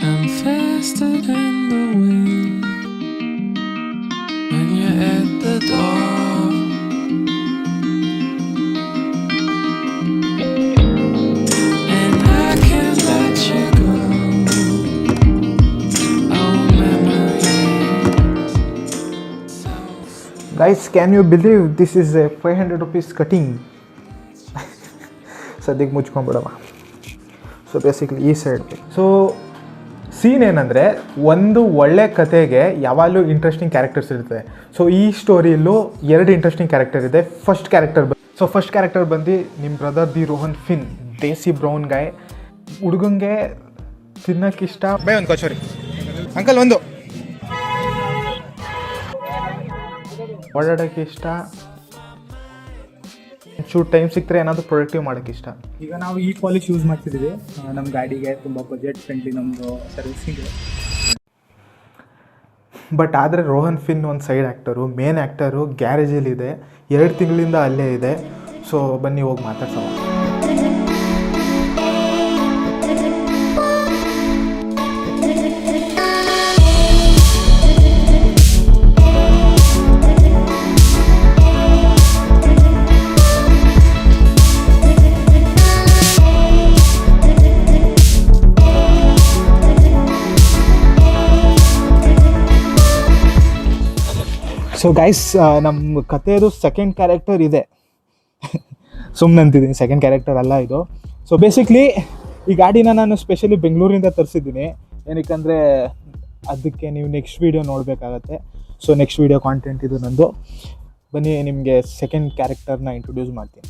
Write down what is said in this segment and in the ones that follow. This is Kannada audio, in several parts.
I'm faster than the wind when you're at the door. And I can't let you go. Oh, memories. Guys, can you believe this is a 500 rupees cutting? ಸದ್ಯಕ್ಕೆ ಮುಚ್ಕೊಂಡ್ಬಿಡವ. ಸೊ ಬೇಸಿಕ್ಲಿ ಈ ಸೈಡ್. ಸೊ ಸೀನ್ ಏನಂದರೆ, ಒಂದು ಒಳ್ಳೆ ಕತೆಗೆ ಯಾವಾಗಲೂ ಇಂಟ್ರೆಸ್ಟಿಂಗ್ ಕ್ಯಾರೆಕ್ಟರ್ಸ್ ಇರ್ತದೆ. ಸೊ ಈ ಸ್ಟೋರಿಯಲ್ಲೂ 2 ಇಂಟ್ರೆಸ್ಟಿಂಗ್ ಕ್ಯಾರೆಕ್ಟರ್ ಇದೆ. ಫಸ್ಟ್ ಕ್ಯಾರೆಕ್ಟರ್ ಬಂದು ನಿಮ್ಮ brother the Rohan Finn, desi brown guy. ಹುಡುಗಂಗೆ ತಿನ್ನೋಕ್ಕಿಷ್ಟ ಬೈ ಒಂದು ಕಚೋರಿ ಅಂಕಲ್, ಒಂದು ಓಡಾಡೋಕ್ಕೆ ಇಷ್ಟ, ಚೂರು ಟೈಮ್ ಸಿಕ್ಕರೆ ಏನಾದರೂ ಪ್ರೊಡಕ್ಟಿವ್ ಮಾಡೋಕ್ಕೆ ಇಷ್ಟ. ಈಗ ನಾವು ಈ ಪಾಲಿಶ್ ಯೂಸ್ ಮಾಡ್ತಿದ್ದೀವಿ ನಮ್ಮ ಗಾಡಿಗೆ, ತುಂಬ ಬಜೆಟ್ ಫ್ರೆಂಡ್ಲಿ ನಮ್ಮದು ಸರ್ವಿಸಿಂಗ್. ಬಟ್ ಆದರೆ ರೋಹನ್ ಫಿನ್ ಒಂದು ಸೈಡ್ ಆ್ಯಕ್ಟರು, ಮೇನ್ ಆ್ಯಕ್ಟರು ಗ್ಯಾರೇಜಲ್ಲಿದೆ, 2 ತಿಂಗಳಿಂದ ಅಲ್ಲೇ ಇದೆ. ಸೊ ಬನ್ನಿ ಹೋಗಿ ಮಾತಾಡ್ಸೋಣ. ಸೊ ಗೈಸ್, ನಮ್ಮ ಕಥೆಯದು ಸೆಕೆಂಡ್ ಕ್ಯಾರೆಕ್ಟರ್ ಇದೆ. ಸುಮ್ಮನೆ ಅಂತಿದ್ದೀನಿ, ಸೆಕೆಂಡ್ ಕ್ಯಾರೆಕ್ಟರ್ ಅಲ್ಲ ಇದು. ಸೊ ಬೇಸಿಕ್ಲಿ ಈ ಗಾಡಿನ ನಾನು ಸ್ಪೆಷಲಿ ಬೆಂಗಳೂರಿಂದ ತರಿಸಿದ್ದೀನಿ. ಏನಕ್ಕಂದರೆ ಅದಕ್ಕೆ ನೀವು ನೆಕ್ಸ್ಟ್ ವೀಡಿಯೋ ನೋಡಬೇಕಾಗತ್ತೆ. ಸೊ ನೆಕ್ಸ್ಟ್ ವೀಡಿಯೋ ಕಾಂಟೆಂಟ್ ಇದು ನಂದು. ಬನ್ನಿ ನಿಮಗೆ ಸೆಕೆಂಡ್ ಕ್ಯಾರೆಕ್ಟರ್ನ ಇಂಟ್ರೊಡ್ಯೂಸ್ ಮಾಡ್ತೀನಿ.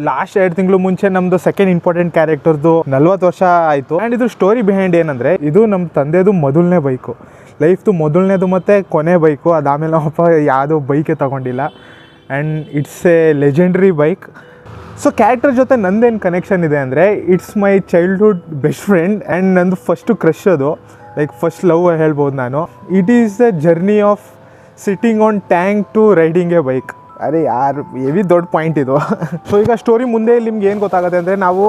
ಲಾಸ್ಟ್ 2 ತಿಂಗಳು ಮುಂಚೆ ನಮ್ಮದು ಸೆಕೆಂಡ್ ಇಂಪಾರ್ಟೆಂಟ್ ಕ್ಯಾರೆಕ್ಟರ್ದು 40 ವರ್ಷ ಆಯಿತು. ಆ್ಯಂಡ್ ಇದು ಸ್ಟೋರಿ ಬಿಹೈಂಡ್ ಏನಂದರೆ, ಇದು ನಮ್ಮ ತಂದೆದು ಮೊದಲನೇ ಬೈಕು, ಲೈಫ್ದು ಮೊದಲನೇದು ಮತ್ತು ಕೊನೆ ಬೈಕು. ಅದಾದಮೇಲೆ ನಮ್ಮಪ್ಪ ಯಾವುದೋ ಬೈಕೇ ತೊಗೊಂಡಿಲ್ಲ. And it's a legendary bike. So character ಜೊತೆ ನಂದೇನು ಕನೆಕ್ಷನ್ ಇದೆ ಅಂದರೆ, it's my childhood best friend and ನಂದು ಫಸ್ಟು ಕ್ರಶ್ ಅದು, ಲೈಕ್ ಫಸ್ಟ್ ಲವ್ ಹೇಳ್ಬೋದು ನಾನು. It is the journey of sitting on tank to riding a bike. ಅರೆ ಯಾರು ಹೆವಿ ದೊಡ್ಡ ಪಾಯಿಂಟ್ ಇದು. ಸೊ ಈಗ ಸ್ಟೋರಿ ಮುಂದೆ ನಿಮ್ಗೆ ಏನು ಗೊತ್ತಾಗುತ್ತೆ ಅಂದರೆ, ನಾವು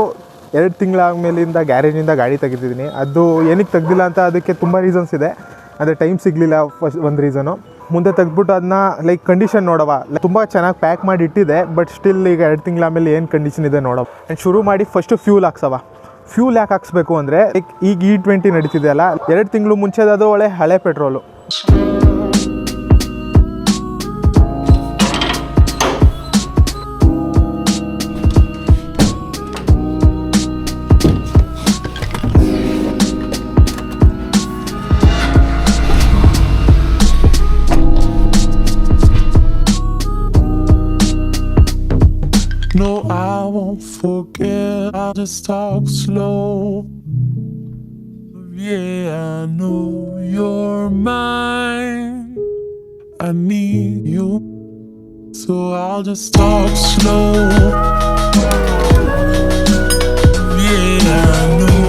2 ತಿಂಗಳಾದ್ಮೇಲಿಂದ ಗ್ಯಾರೇಜಿಂದ ಗಾಡಿ ತೆಗೆದಿದ್ದೀನಿ. ಅದು ಏನಕ್ಕೆ ತೆಗ್ದಿಲ್ಲ ಅಂತ ಅದಕ್ಕೆ ತುಂಬ ರೀಸನ್ಸ್ ಇದೆ. ಅದೇ ಟೈಮ್ ಸಿಗಲಿಲ್ಲ ಫಸ್ಟ್ ಒಂದು ರೀಸನು. ಮುಂದೆ ತೆಗೆದ್ಬಿಟ್ಟು ಅದನ್ನ ಲೈಕ್ ಕಂಡೀಷನ್ ನೋಡವ, ತುಂಬ ಚೆನ್ನಾಗಿ ಪ್ಯಾಕ್ ಮಾಡಿ ಇಟ್ಟಿದೆ. ಬಟ್ ಸ್ಟಿಲ್ ಈಗ 2 ತಿಂಗಳ ಆಮೇಲೆ ಏನು ಕಂಡೀಷನ್ ಇದೆ ನೋಡವ. ಆ್ಯಂಡ್ ಶುರು ಮಾಡಿ ಫಸ್ಟು ಫ್ಯೂಲ್ ಹಾಕ್ಸವ. ಫ್ಯೂಲ್ ಯಾಕೆ ಹಾಕ್ಸ್ಬೇಕು ಅಂದರೆ, ಲೈಕ್ ಈಗ E20 ನಡೀತಿದೆ ಅಲ್ಲ, 2 ತಿಂಗಳು ಮುಂಚೆದು ಒಳ್ಳೆ ಹಳೆ petrol. No, I won't forget. I'll just talk slow. Yeah, I know you're mine. I need you, so I'll just talk slow. Yeah, I know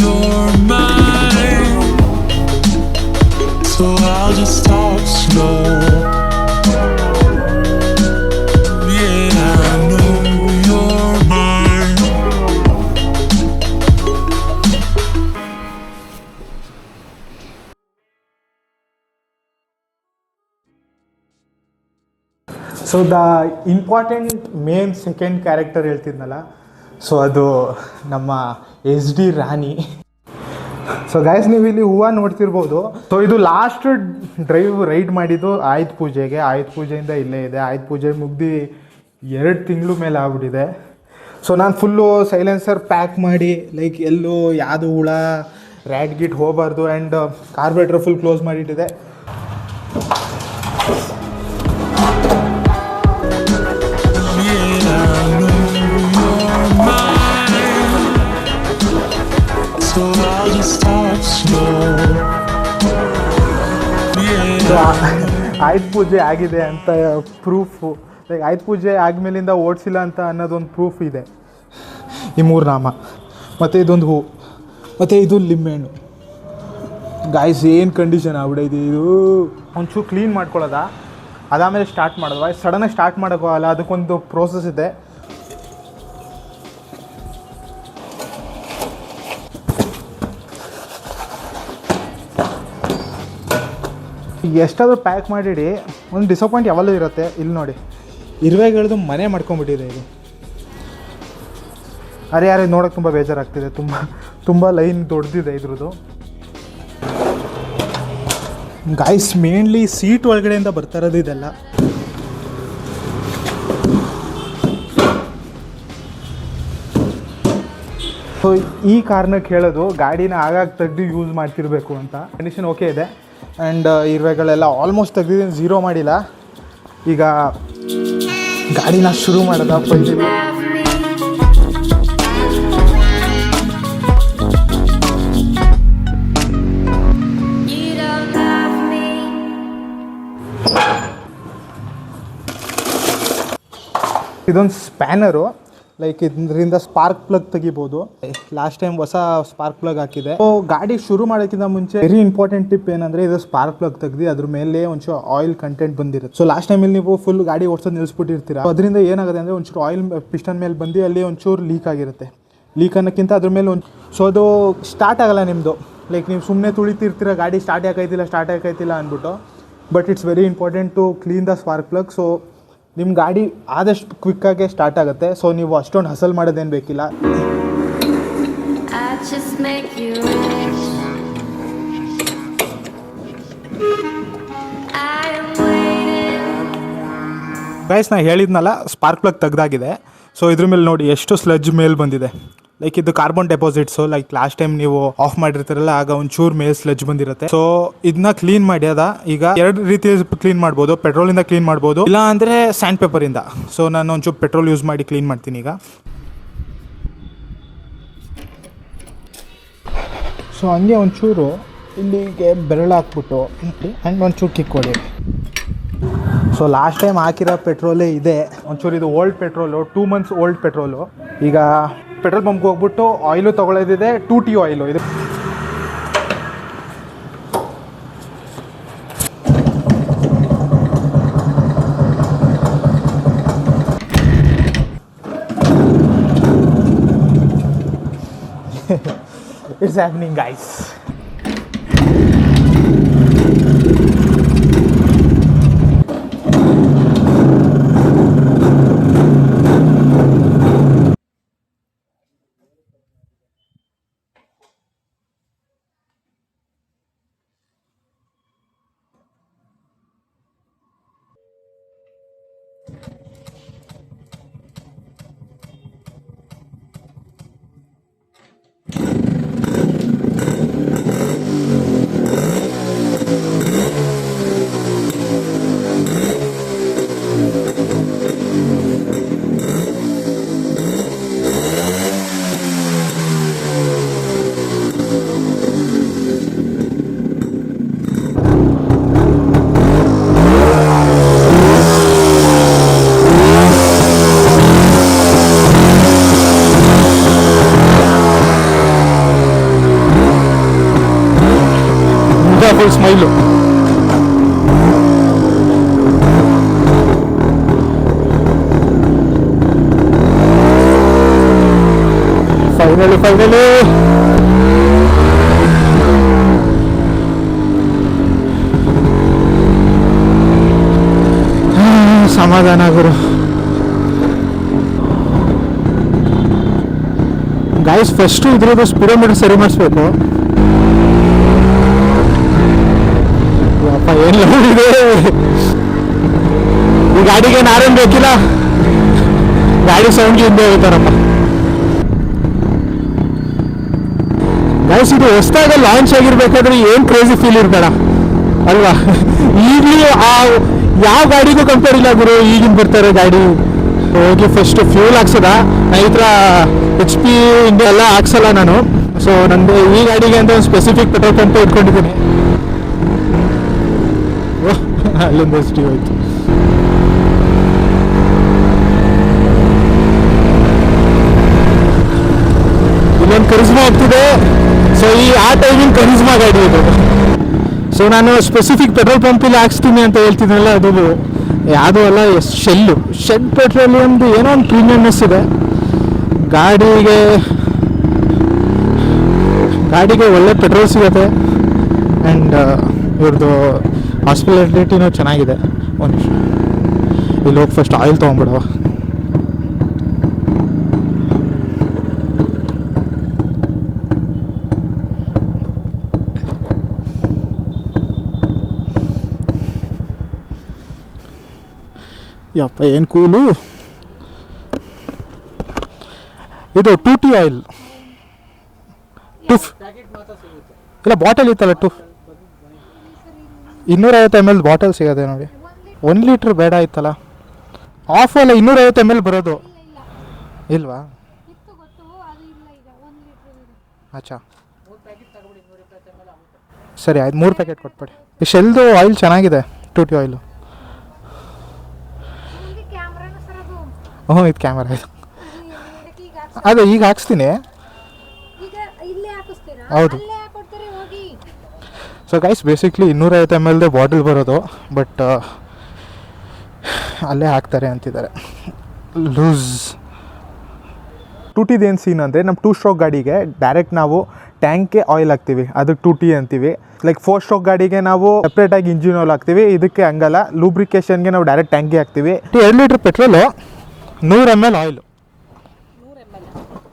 you're mine, so I'll just talk slow. So the important main second character ಹೇಳ್ತಿದ್ನಲ್ಲ, ಸೊ ಅದು ನಮ್ಮ SD ರಾಣಿ. ಸೊ ಗೈಸ್, ನೀವು ಇಲ್ಲಿ ಹೂವು ನೋಡ್ತಿರ್ಬೋದು. ಸೊ ಇದು ಲಾಸ್ಟ್ ರೈಡ್ ಮಾಡಿದ್ದು ಆಯುಧ ಪೂಜೆಗೆ. ಆಯುಧ ಪೂಜೆಯಿಂದ ಇಲ್ಲೇ ಇದೆ. ಆಯುಧ ಪೂಜೆ ಮುಗ್ದು 2 ತಿಂಗಳು ಮೇಲೆ ಆಗ್ಬಿಟ್ಟಿದೆ. ಸೊ ನಾನು ಫುಲ್ಲು ಸೈಲೆನ್ಸರ್ ಪ್ಯಾಕ್ ಮಾಡಿ, ಲೈಕ್ ಎಲ್ಲೂ ಯಾವುದು ಹುಳ ರ್ಯಾಟ್ ಗಿಟ್ ಹೋಗಬಾರ್ದು. ಆ್ಯಂಡ್ ಕಾರ್ಬೋರೇಟರ್ ಫುಲ್ ಕ್ಲೋಸ್ ಮಾಡಿಟ್ಟಿದೆ. ಆಯುಧ ಪೂಜೆ ಆಗಿದೆ ಅಂತ ಪ್ರೂಫು, ಲೈಕ್ ಆಯುಧ ಪೂಜೆ ಆದಮೇಲಿಂದ ಓಡಿಸಿಲ್ಲ ಅಂತ ಅನ್ನೋದೊಂದು ಪ್ರೂಫ್ ಇದೆ. ಈ 3 ನಾಮ, ಮತ್ತು ಇದೊಂದು ಹೂ, ಮತ್ತು ಇದು ಲಿಂಬೆಹಣ್ಣು. ಗಾಯ್ಸ್, ಏನು ಕಂಡೀಷನ್ ಆಗ್ಬಿಡೈತಿ ಇದು. ಒಂಚೂರು ಕ್ಲೀನ್ ಮಾಡ್ಕೊಳ್ಳೋದ, ಅದಾದಮೇಲೆ ಸ್ಟಾರ್ಟ್ ಮಾಡೋದು. ಸಡನ್ನಾಗಿ ಸ್ಟಾರ್ಟ್ ಮಾಡೋಕ್ಕಾಗಲ್ಲ, ಅದಕ್ಕೊಂದು ಪ್ರೋಸೆಸ್ ಇದೆ. ಎಷ್ಟಾದರೂ ಪ್ಯಾಕ್ ಮಾಡಿಡಿ, ಒಂದು ಡಿಸಪಾಯಿಂಟ್ ಯಾವಲ್ಲೂ ಇರುತ್ತೆ. ಇಲ್ಲಿ ನೋಡಿ, ಇರುವೆಗಳದ್ದು ಮನೆ ಮಾಡ್ಕೊಂಬಿಟ್ಟಿದೆ ಇದು. ಅರೆ ಯಾರೇ ನೋಡೋಕೆ ತುಂಬ ಬೇಜಾರಾಗ್ತಿದೆ. ತುಂಬ ಲೈನ್ ದೊಡ್ಡದಿದೆ ಇದ್ರದ್ದು. ಗಾಯ್ಸ್ ಮೇನ್ಲಿ ಸೀಟ್ ಒಳಗಡೆಯಿಂದ ಬರ್ತಾ ಇರೋದು ಇದೆಲ್ಲ. ಸೊ ಈ ಕಾರಣಕ್ಕೆ ಹೇಳೋದು, ಗಾಡಿನ ಆಗಾಗ ತೆಗೆದು ಯೂಸ್ ಮಾಡ್ತಿರ್ಬೇಕು ಅಂತ. ಕಂಡೀಷನ್ ಓಕೆ ಇದೆ. ಆ್ಯಂಡ್ ಇರುವೆಗಳೆಲ್ಲ ಆಲ್ಮೋಸ್ಟ್ ತೆಗ್ದಿದ್ದೀನಿ, ಝೀರೋ ಮಾಡಿಲ್ಲ. ಈಗ ಗಾಡಿನ ಶುರು ಮಾಡೋದ ಫೈನಲಿ. ಇದೊಂದು ಸ್ಪ್ಯಾನರು, ಲೈಕ್ ಇದರಿಂದ ಸ್ಪಾರ್ಕ್ ಪ್ಲಗ್ ತೆಗಿಬೋದು. ಲಾಸ್ಟ್ ಟೈಮ್ ಹೊಸ ಸ್ಪಾರ್ಕ್ ಪ್ಲಗ್ ಹಾಕಿದೆ. ಸೊ ಗಾಡಿ ಶುರು ಮಾಡೋಕ್ಕಿಂತ ಮುಂಚೆ ವೆರಿ ಇಂಪಾರ್ಟೆಂಟ್ ಟಿಪ್ ಏನಂದರೆ, ಇದು ಸ್ಪಾರ್ಕ್ ಪ್ಲಗ್ ತೆಗ್ದು ಅದ್ರ ಮೇಲೆ ಒಂಚೂರು ಆಯಿಲ್ ಕಂಟೆಂಟ್ ಬಂದಿರುತ್ತೆ. ಸೊ ಲಾಸ್ಟ್ ಟೈಮಲ್ಲಿ ನೀವು ಫುಲ್ ಗಾಡಿ ಓಡಿಸೋದು ನಿಲ್ಲಿಸ್ಬಿಟ್ಟಿರ್ತೀರ. ಅದರಿಂದ ಏನಾಗುತ್ತೆ ಅಂದರೆ ಒಂಚೂರು ಆಯಿಲ್ ಪಿಸ್ಟನ್ ಮೇಲೆ ಬಂದು ಅಲ್ಲಿ ಒಂಚೂರು ಲೀಕ್ ಆಗಿರುತ್ತೆ. ಲೀಕ್ ಅನ್ನೋಕ್ಕಿಂತ ಅದ್ರ ಮೇಲೆ ಸೊ ಅದು ಸ್ಟಾರ್ಟ್ ಆಗಲ್ಲ ನಿಮ್ಮದು. ಲೈಕ್ ನೀವು ಸುಮ್ಮನೆ ತುಳಿತಿರ್ತೀರ, ಗಾಡಿ ಸ್ಟಾರ್ಟ್ ಯಾಕೈತಿಲ್ಲ ಅಂದ್ಬಿಟ್ಟು. But it's very important to clean the spark plug. So ನಿಮ್ಮ ಗಾಡಿ ಆದಷ್ಟು ಕ್ವಿಕ್ಕಾಗೆ ಸ್ಟಾರ್ಟ್ ಆಗುತ್ತೆ. ಸೊ ನೀವು ಅಷ್ಟೊಂದು ಹಸಲ್ ಮಾಡೋದೇನು ಬೇಕಿಲ್ಲ. ಗೈಸ್, ನಾ ಹೇಳಿದ್ನಲ್ಲ ಸ್ಪಾರ್ಕ್ ಪ್ಲಗ್ ತೆಗ್ದಾಗಿದೆ. ಸೊ ಇದ್ರ ಮೇಲೆ ನೋಡಿ ಎಷ್ಟು ಸ್ಲಜ್ ಮೇಲ್ ಬಂದಿದೆ. ಲೈಕ್ ಇದು carbon deposits. Like last time ನೀವು ಆಫ್ ಮಾಡಿರ್ತೀರಲ್ಲ, ಆಗ ಒಂಚೂರು ಮೇಲ್ ಸ್ಲಜ್ ಬಂದಿರುತ್ತೆ. ಸೊ ಇದನ್ನ ಕ್ಲೀನ್ ಮಾಡ್ಯದ. ಈಗ ಎರಡು ರೀತಿ ಕ್ಲೀನ್ ಮಾಡ್ಬೋದು. ಪೆಟ್ರೋಲಿಂದ ಕ್ಲೀನ್ ಮಾಡ್ಬೋದು, ಇಲ್ಲ ಅಂದರೆ ಸ್ಯಾಂಡ್ ಪೇಪರಿಂದ. ಸೊ ನಾನು ಒಂಚೂರು ಪೆಟ್ರೋಲ್ ಯೂಸ್ ಮಾಡಿ ಕ್ಲೀನ್ ಮಾಡ್ತೀನಿ ಈಗ. ಸೊ ಹಂಗೆ ಒಂಚೂರು ಇಲ್ಲಿಗೆ ಬೆರಳು ಹಾಕ್ಬಿಟ್ಟು ಆ್ಯಂಡ್ ಒಂಚೂರು ಕಿಕ್ ಹೊಡಿ. ಸೊ ಲಾಸ್ಟ್ ಟೈಮ್ ಹಾಕಿರೋ ಪೆಟ್ರೋಲೇ ಇದೆ. ಒಂಚೂರು ಇದು old petrol, 2 months old petrol. ಈಗ ಪೆಟ್ರೋಲ್ ಪಂಪ್ಗೆ ಹೋಗ್ಬಿಟ್ಟು ಆಯಿಲು ತೊಗೊಳ್ಳೋದಿದೆ, 2T ಆಯಿಲು ಇದು. It's happening guys. Full smile. Finally ಸಮಾಧಾನ ಗುರು. ಗಾಯ್ಸ್, ಫಸ್ಟು ಇದ್ರದ್ದು ಸ್ಪೀಡೋಮೀಟರ್ ಸರಿ ಮಾಡಿಸ್ಬೇಕು. ಏನು ಇದೆ ಈ ಗಾಡಿಗೆ, ನಾರೇನು ಬೇಕಿಲ್ಲ. ಗಾಡಿ ಸೌಂಡ್ಗೆ ಹಿಂದೆ ಹೋಗ್ತಾರಪ್ಪ. ಗೈಸ್, ಇದು ಹೊಸದಾಗ ಲಾಂಚ್ ಆಗಿರ್ಬೇಕಾದ್ರೆ ಏನು ಕ್ರೇಜಿ ಫೀಲ್ ಇರ್ಬೇಡ ಅಲ್ವಾ? ಈಗಲೂ ಯಾವ ಗಾಡಿಗೂ ಕಂಪೇರ್ ಇಲ್ಲ ಗುರು. ಈಗಿನ ಬರ್ತಾರೆ ಗಾಡಿ. ಹೋಗಿ ಫಸ್ಟ್ ಫ್ಯೂಲ್ ಹಾಕ್ಸದ. ಈ ಥರ HP ಇಂಡಿಯಾ ಎಲ್ಲ ಹಾಕ್ಸಲ್ಲ ನಾನು. ಸೊ ನಂದು ಈ ಗಾಡಿಗೆ ಅಂತ ಒಂದು ಸ್ಪೆಸಿಫಿಕ್ ಪೆಟ್ರೋಲ್ ಪಂಪ್ ಇಟ್ಕೊಂಡಿದ್ದೀನಿ. ಅಲ್ಲಿಂದ ಎಷ್ಟು ಹೋಯ್ತು. ಇಲ್ಲೊಂದು ಕರಿಸ್ಮಾ ಹೋಗ್ತಿದೆ. ಸೊ ಆ ಟೈಮಿಂಗ್ ಕರಿಸ್ಮಾ ಗಾಡಿ ಇದು. ಸೊ ನಾನು ಸ್ಪೆಸಿಫಿಕ್ ಪೆಟ್ರೋಲ್ ಪಂಪಲ್ಲಿ ಹಾಕ್ಸ್ತೀನಿ ಅಂತ ಹೇಳ್ತಿದ್ನಲ್ಲ, ಅದು ಯಾವುದೂ ಅಲ್ಲ, ಶೆಲ್ ಪೆಟ್ರೋಲಿಯಮ್ದು ಏನೋ ಒಂದು ಪ್ರೀಮಿಯಮ್ನೆಸ್ ಇದೆ. ಗಾಡಿಗೆ ಒಳ್ಳೆ ಪೆಟ್ರೋಲ್ ಸಿಗುತ್ತೆ. ಆ್ಯಂಡ್ ಇವ್ರದ್ದು ಹಾಸ್ಪಿಟಾಲಿಟಿನೂ ಚೆನ್ನಾಗಿದೆ. ಒಂದು ಇಲ್ಲಿ ಹೋಗಿ ಫಸ್ಟ್ ಆಯಿಲ್ ತೊಗೊಂಬಿಡುವ. ಯಪ್ಪ ಏನು ಕೂಲು. ಇದು 2T ಆಯಿಲ್ ಇಲ್ಲ ಬಾಟಲ್ ಇತ್ತಲ್ಲ 250 ml ಬಾಟಲ್ ಸಿಗೋದೆ ನೋಡಿ. 1 ಲೀಟ್ರ್ ಬೇಡ ಆಯ್ತಲ್ಲ. ಆಫ್ ಅಲ್ಲ 250 ml ಬರೋದು ಇಲ್ವಾ? ಅಚ್ಚಾ ಸರಿ ಆಯ್ತು 3 ಪ್ಯಾಕೆಟ್ ಕೊಟ್ಬಿಡಿ. ಈ ಶೆಲ್ದು ಆಯಿಲ್ ಚೆನ್ನಾಗಿದೆ 2T ಆಯಿಲು. ಹ್ಞೂ ಇದು ಕ್ಯಾಮರಾ ಇದು. ಅದೇ ಈಗ ಹಾಕ್ಸ್ತೀನಿ. ಹೌದು. So guys basically 250 ml bottle ಬರೋದು, ಬಟ್ ಅಲ್ಲೇ ಹಾಕ್ತಾರೆ ಅಂತಿದ್ದಾರೆ ಲೂಸ್. 2T ಏನು ಸೀನ್ ಅಂದರೆ ನಮ್ಮ 2 ಸ್ಟ್ರೋಕ್ ಗಾಡಿಗೆ ಡೈರೆಕ್ಟ್ ನಾವು ಟ್ಯಾಂಕ್ಗೆ ಆಯಿಲ್ ಹಾಕ್ತೀವಿ, ಅದಕ್ಕೆ 2T ಅಂತೀವಿ. ಲೈಕ್ 4 ಸ್ಟ್ರೋಕ್ ಗಾಡಿಗೆ ನಾವು ಸಪ್ರೇಟಾಗಿ ಇಂಜಿನ್ ಆಯಿಲ್ ಹಾಕ್ತೀವಿ, ಇದಕ್ಕೆ ಹಂಗಲ್ಲ. ಲೂಬ್ರಿಕೇಷನ್ಗೆ ನಾವು ಡೈರೆಕ್ಟ್ ಟ್ಯಾಂಕ್ಗೆ ಹಾಕ್ತೀವಿ. 2 ಲೀಟ್ರ್ ಪೆಟ್ರೋಲು 100 ml ಆಯಿಲು.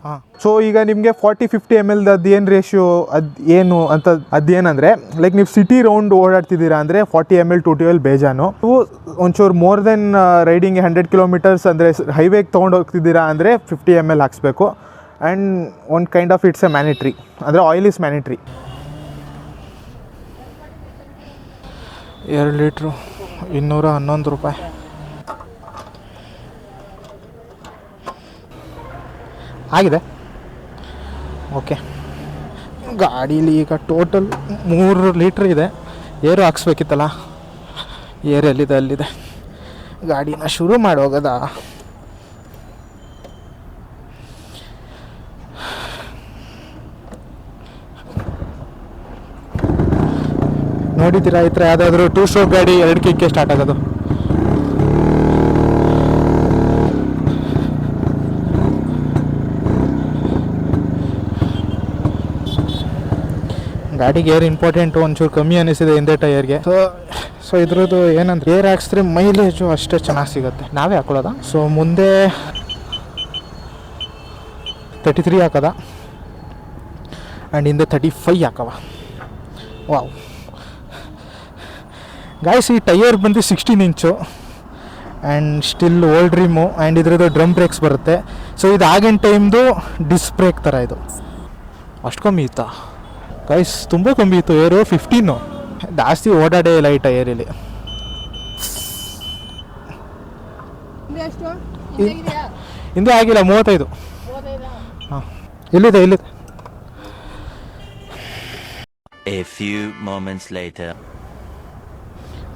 ಹಾಂ. ಸೊ ಈಗ ನಿಮಗೆ 40-50 ml ಅದು ಏನು ರೇಷಿಯೋ ಅದು ಏನು ಅಂತ ಅದೇನಂದರೆ, ಲೈಕ್ ನೀವು ಸಿಟಿ ರೌಂಡ್ ಓಡಾಡ್ತಿದ್ದೀರಾ ಅಂದರೆ 40 ml 2T ಆಯಿಲ್ ಬೇಜಾನು. ನೀವು ಒಂಚೂರು ಮೋರ್ ದೆನ್ ರೈಡಿಂಗ್ 100 ಕಿಲೋಮೀಟರ್ಸ್ ಅಂದರೆ ಹೈವೇಗೆ ತೊಗೊಂಡು ಹೋಗ್ತಿದ್ದೀರಾ ಅಂದರೆ 50 ml ಹಾಕ್ಸ್ಬೇಕು. ಆ್ಯಂಡ್ ಒಂದು ಕೈಂಡ್ ಆಫ್ ಇಟ್ಸ್ ಎ ಮ್ಯಾನಿಟ್ರಿ, ಅಂದರೆ ಆಯಿಲ್ ಇಸ್ ಮ್ಯಾನಿಟ್ರಿ. 2 ಲೀಟ್ರು 211 ರೂಪಾಯಿ. ಆಗಿದೆ ಓಕೆ. ಗಾಡೀಲಿ ಈಗ ಟೋಟಲ್ 3 ಲೀಟ್ರ್ ಇದೆ. ಏರು ಹಾಕ್ಸ್ಬೇಕಿತ್ತಲ್ಲ, ಏರು ಎಲ್ಲಿದೆ ಅಲ್ಲಿದೆ. ಗಾಡಿನ ಶುರು ಮಾಡಿ ಹೋಗೋದಾ? ನೋಡಿದ್ದೀರಾ ಈ ಥರ ಯಾವುದಾದ್ರೂ 2 ಸ್ಟ್ರೋಕ್ ಗಾಡಿ 2 ಕಿಕ್ಗೆ ಸ್ಟಾರ್ಟ್ ಆಗೋದು. ಗಾಡಿಗೆ ಏರ್ ಇಂಪಾರ್ಟೆಂಟು, ಒಂಚೂರು ಕಮ್ಮಿ ಅನಿಸಿದೆ ಹಿಂದೆ ಟೈರ್ಗೆ. ಸೊ ಇದ್ರದ್ದು ಏನಂದ್ರೆ ಏರ್ ಹಾಕ್ಸಿದ್ರೆ ಮೈಲೇಜು ಅಷ್ಟೇ ಚೆನ್ನಾಗಿ ಸಿಗುತ್ತೆ. ನಾವೇ ಹಾಕೊಳ್ಳೋದ. ಸೊ ಮುಂದೆ 33 ಹಾಕೋದ ಆ್ಯಂಡ್ ಹಿಂದೆ 35 ಹಾಕವ. ವಾವ್ ಗಾಯ್ಸ್, ಈ ಟೈರ್ ಬಂದು 16 ಇಂಚು ಆ್ಯಂಡ್ ಸ್ಟಿಲ್ ಓಲ್ಡ್ ರಿಮು ಆ್ಯಂಡ್ ಇದ್ರದ್ದು ಡ್ರಮ್ ಬ್ರೇಕ್ಸ್ ಬರುತ್ತೆ. ಸೊ ಇದು ಆಗಿನ ಟೈಮ್ದು ಡಿಸ್ಕ್ ಬ್ರೇಕ್ ಥರ ಇದು. ಅಷ್ಟು ಕಮ್ಮಿ ಇತ್ತಾ ಗೈಸ್? ತುಂಬ ಕಮ್ಮಿ ಇತ್ತು ಏರು. 15 ಜಾಸ್ತಿ ಓಡಾಡೇ ಇಲ್ಲ ಈ ಟೈರಲ್ಲಿ. ಹಿಂದೆ ಆಗಿಲ್ಲ 35. ಹಾಂ ಎಲ್ಲಿದೆ ಎಲ್ಲಿದೆ? A few moments later.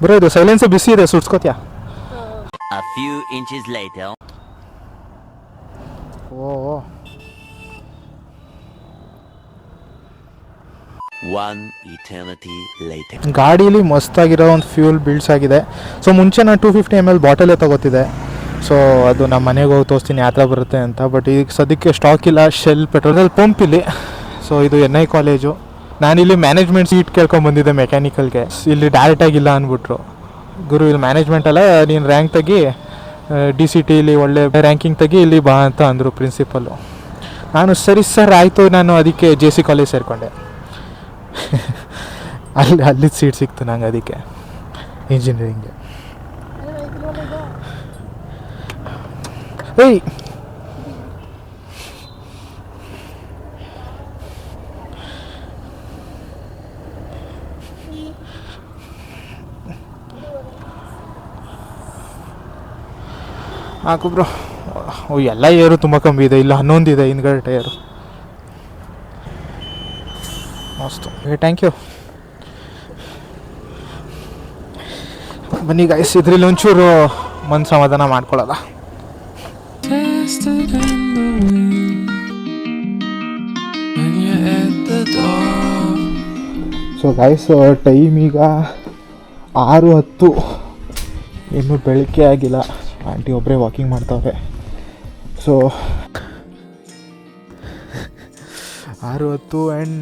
Bro ಇದು ಸೈಲೆನ್ಸ್ ಬಿಸಿ ಇದೆ, ಸುಡ್ಸ್ಕೋತ್ಯಾ? A few inches later. O One eternity later. ಗಾಡೀಲಿ ಮಸ್ತಾಗಿರೋ ಒಂದು ಫ್ಯೂಲ್ ಬಿಲ್ಡ್ಸ್ ಆಗಿದೆ. ಸೊ ಮುಂಚೆ ನಾನು 250 ml ಬಾಟಲೇ ತೊಗೋತಿದ್ದೆ. ಸೊ ಅದು ನಮ್ಮ ಮನೆಗೆ ಹೋಗಿ ತೋರಿಸ್ತೀನಿ ಯಾವ ಥರ ಬರುತ್ತೆ ಅಂತ. ಬಟ್ ಈಗ ಸದ್ಯಕ್ಕೆ ಸ್ಟಾಕ್ ಇಲ್ಲ. ಶೆಲ್ ಪೆಟ್ರೋಲ್ ಪಂಪ್ ಇಲ್ಲಿ. ಸೊ ಇದು NI ಕಾಲೇಜು. ನಾನಿಲ್ಲಿ ಮ್ಯಾನೇಜ್ಮೆಂಟ್ ಸೀಟ್ ಕೇಳ್ಕೊಂಬಂದಿದ್ದೆ ಮೆಕ್ಯಾನಿಕಲ್ಗೆ. ಇಲ್ಲಿ ಡೈರೆಕ್ಟಾಗಿಲ್ಲ ಅಂದ್ಬಿಟ್ರು. ಗುರು ಇಲ್ಲಿ ಮ್ಯಾನೇಜ್ಮೆಂಟ್ ಅಲ್ಲ, ನೀನು ರ್ಯಾಂಕ್ ತೆಗಿ, DCTಲಿ ಒಳ್ಳೆ ರ್ಯಾಂಕಿಂಗ್ ತೆಗಿ, ಇಲ್ಲಿ ಬಾ ಅಂತ ಅಂದರು ಪ್ರಿನ್ಸಿಪಲ್ಲು. ನಾನು ಸರಿ ಸರ್ ಆಯಿತು, ನಾನು ಅದಕ್ಕೆ JC ಕಾಲೇಜ್ ಸೇರಿಕೊಂಡೆ. ಅಲ್ಲಿ ಸೀಟ್ ಸಿಕ್ತು ನಂಗೆ ಅದಕ್ಕೆ ಇಂಜಿನಿಯರಿಂಗ್ಗೆ. ಏಯ್ ಹಾಕು ಬ್ರೋ. ಎಲ್ಲ ಏರು ತುಂಬ ಕಮ್ಮಿ ಇದೆ. ಇಲ್ಲ 11 ಇದೆ ಹಿಂದ್ಗಡೆ ಟೈರು. ಮಸ್ತು. Thank you. ಬನ್ನಿ ಗೈಸ್, ಇದ್ರಲ್ಲಿ ಒಂಚೂರು ಮನ್ ಸಮಾಧಾನ ಮಾಡ್ಕೊಳ್ಳೋದ. Tested in the wind when you're at the door. So guys time ಈಗ 6:10. ಇನ್ನೂ ಬೆಳಗ್ಗೆ ಆಗಿಲ್ಲ. ಆಂಟಿ ಒಬ್ಬರೇ ವಾಕಿಂಗ್ ಮಾಡ್ತಾವ್ರೆ. So 6:10 and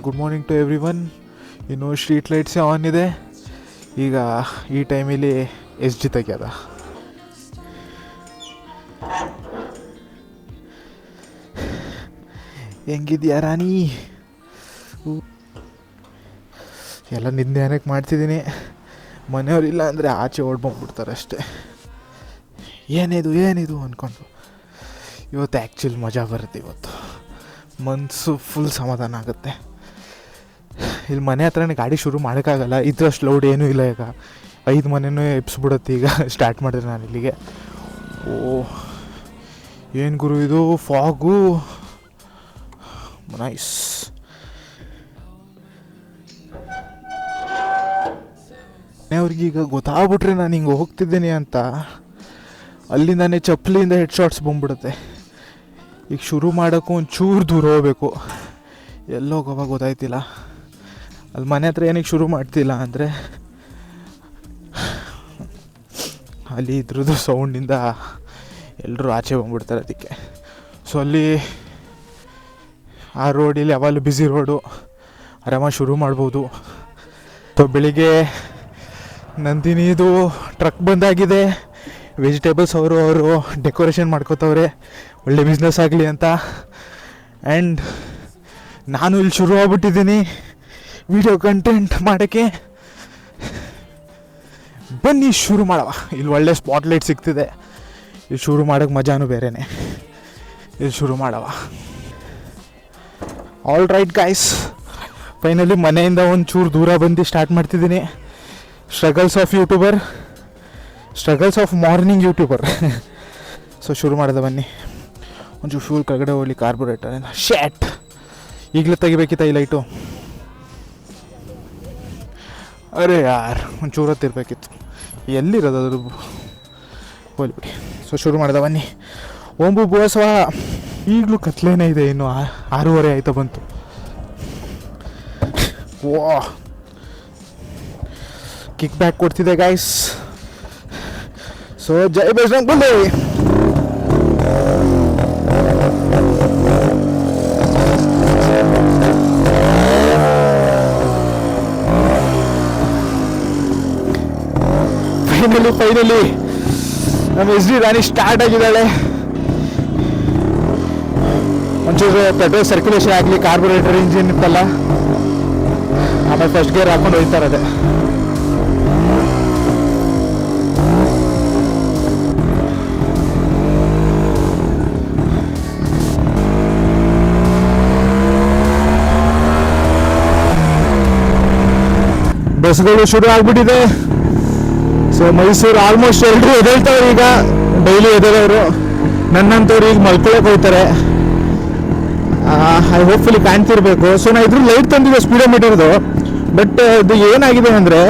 good morning to everyone. ಇನ್ನು ಸ್ಟ್ರೀಟ್ ಲೈಟ್ಸೇ ಆನ್ ಇದೆ. ಈಗ ಈ ಟೈಮಲ್ಲಿ ಎಸ್ ಜಿ ತೆಗ್ಯದ. ಹೆಂಗಿದ್ಯಾ ರಾಣಿ? ಎಲ್ಲ ನಿಂದೇನಕ್ಕೆ ಮಾಡ್ತಿದ್ದೀನಿ. ಮನೆಯವರಿಲ್ಲ ಅಂದರೆ ಆಚೆ ಓಡ್ಬಂದ್ಬಿಡ್ತಾರೆ ಅಷ್ಟೇ. ಏನಿದು ಅಂದ್ಕೊಂಡು. ಇವತ್ತು ಆ್ಯಕ್ಚುಲಿ ಮಜಾ ಬರುತ್ತೆ. ಇವತ್ತು ಮನಸ್ಸು ಫುಲ್ ಸಮಾಧಾನ ಆಗುತ್ತೆ. ಇಲ್ಲಿ ಮನೆ ಹತ್ರನೇ ಗಾಡಿ ಶುರು ಮಾಡೋಕ್ಕಾಗಲ್ಲ, ಇದ್ರಷ್ಟು ಲೌಡ್ ಏನೂ ಇಲ್ಲ. ಈಗ 5 ಮನೆಯೂ ಎಬ್ಸ್ಬಿಡುತ್ತೆ ಈಗ ಸ್ಟಾರ್ಟ್ ಮಾಡಿದ್ರೆ ನಾನು ಇಲ್ಲಿಗೆ. ಏನು ಗುರು ಇದು ಫಾಗು, ನೈಸ್. ಅವ್ರಿಗೀಗ ಗೊತ್ತಾಗ್ಬಿಟ್ರೆ ನಾನು ಹಿಂಗೆ ಹೋಗ್ತಿದ್ದೀನಿ ಅಂತ, ಅಲ್ಲಿಂದಾನೆ ಚಪ್ಪಲಿಯಿಂದ ಹೆಡ್ ಶಾಟ್ಸ್ ಬಂದ್ಬಿಡುತ್ತೆ. ಈಗ ಶುರು ಮಾಡೋಕ್ಕೂ ಒಂಚೂರು ದೂರ ಹೋಗ್ಬೇಕು. ಎಲ್ಲೋಗೋವಾಗ ಗೊತ್ತಾಯ್ತಿಲ್ಲ. ಅಲ್ಲಿ ಮನೆ ಹತ್ರ ಏನಕ್ಕೆ ಶುರು ಮಾಡ್ತಿಲ್ಲ ಅಂದರೆ ಅಲ್ಲಿ ಇದ್ರದ್ದು ಸೌಂಡಿಂದ ಎಲ್ಲರೂ ಆಚೆ ಬಂದ್ಬಿಡ್ತಾರೆ ಅದಕ್ಕೆ. ಸೊ ಅಲ್ಲಿ ಆ ರೋಡಲ್ಲಿ ಯಾವಾಗಲೂ ಬ್ಯುಸಿ ರೋಡು, ಆರಾಮಾಗಿ ಶುರು ಮಾಡ್ಬೋದು. ಸೊ ಬೆಳಿಗ್ಗೆ ನಂದಿನಿದು ಟ್ರಕ್ ಬಂದಾಗಿದೆ. ವೆಜಿಟೇಬಲ್ಸ್ ಅವರು ಡೆಕೋರೇಷನ್ ಮಾಡ್ಕೋತವ್ರೆ, ಒಳ್ಳೆ ಬಿಸ್ನೆಸ್ ಆಗಲಿ ಅಂತ. ಆ್ಯಂಡ್ ನಾನು ಇಲ್ಲಿ ಶುರು ಆಗ್ಬಿಟ್ಟಿದ್ದೀನಿ ವಿಡಿಯೋ ಕಂಟೆಂಟ್ ಮಾಡೋಕ್ಕೆ. ಬನ್ನಿ ಶುರು ಮಾಡವ. ಇಲ್ಲಿ ಒಳ್ಳೆ ಸ್ಪಾಟ್ಲೈಟ್ ಸಿಗ್ತಿದೆ. ಇಲ್ಲಿ ಶುರು ಮಾಡೋಕ್ಕೆ ಮಜಾನೂ ಬೇರೆಯೇ. ಇಲ್ಲಿ ಶುರು ಮಾಡವ. ಆಲ್ ರೈಟ್ ಗೈಸ್, ಫೈನಲಿ ಮನೆಯಿಂದ ಒಂದು ಚೂರು ದೂರ ಬಂದು ಸ್ಟಾರ್ಟ್ ಮಾಡ್ತಿದ್ದೀನಿ. Struggles of morning YouTuber. So ಶುರು ಮಾಡಿದೆ ಬನ್ನಿ. ಒಂಚೂರು ಫ್ಯೂಲ್ ಕೆಳಗಡೆ ಹೋಗ್ಲಿ ಕಾರ್ಬೊರೇಟರಿಂದ. ಶ್ಯಾಟ್ ಈಗಲೇ ತೆಗಿಬೇಕಿತ್ತ ಈ ಲೈಟು? ಅರೆ ಯಾರ್, ಒಂಚೂರು ಹೊತ್ತಿರ್ಬೇಕಿತ್ತು. ಎಲ್ಲಿರೋದು ಅದ್ರ ಹೋಗ್ಬಿಡಿ. ಸೊ ಶುರು ಮಾಡಿದೆ ಬನ್ನಿ. ಓಂಬು ಬೋಸವ. ಈಗಲೂ ಕತ್ಲೇನೇ ಇದೆ, ಇನ್ನು 6:30 ಆಯ್ತಾ ಬಂತು. ಓ ಕಿಕ್ ಬ್ಯಾಕ್ ಕೊಡ್ತಿದೆ ಗೈಸ್. ಸೊ ಜೈ ಬಜರಂಗ್ ಬಲಿ. ಫೈನಲಿ ನಮ್ಮ ಎಸ್ ಡಿ ರಾಣಿ ಸ್ಟಾರ್ಟ್ ಆಗಿದ್ದಾಳೆ. ಒಂಚೂರು ಪೆಟ್ರೋಲ್ ಸರ್ಕ್ಯುಲೇಷನ್ ಆಗಲಿ, ಕಾರ್ಬೊರೇಟರ್ ಇಂಜಿನ್ ಇತ್ತಲ್ಲ, ಆಮೇಲೆ ಫಸ್ಟ್ ಗೇರ್ ಹಾಕೊಂಡು ಹೋಗ್ತಾರೆ. ಅದೇ ಬಸ್ಗಳು ಶುರು ಆಗ್ಬಿಟ್ಟಿದೆ. ಸೊ ಮೈಸೂರು ಆಲ್ಮೋಸ್ಟ್ ಎಲ್ಲರೂ ಎದ್ದೇಳ್ತಾರೆ ಈಗ. ಡೈಲಿ ಎದ್ದೇಳೋರು, ನನ್ನಂತವ್ರು ಈಗ ಮಲ್ಕೊಳಕ್ಕೆ ಹೋಗ್ತಾರೆ. ಹೋಪ್ಫುಲಿ ಕಾಣ್ತಿರ್ಬೇಕು. ಸೊ ನಾ ಇದ್ರ ಲೈಟ್ ತಂದಿದ್ದೆ ಸ್ಪೀಡೋಮೀಟರ್ದು. ಬಟ್ ಇದು ಏನಾಗಿದೆ ಅಂದರೆ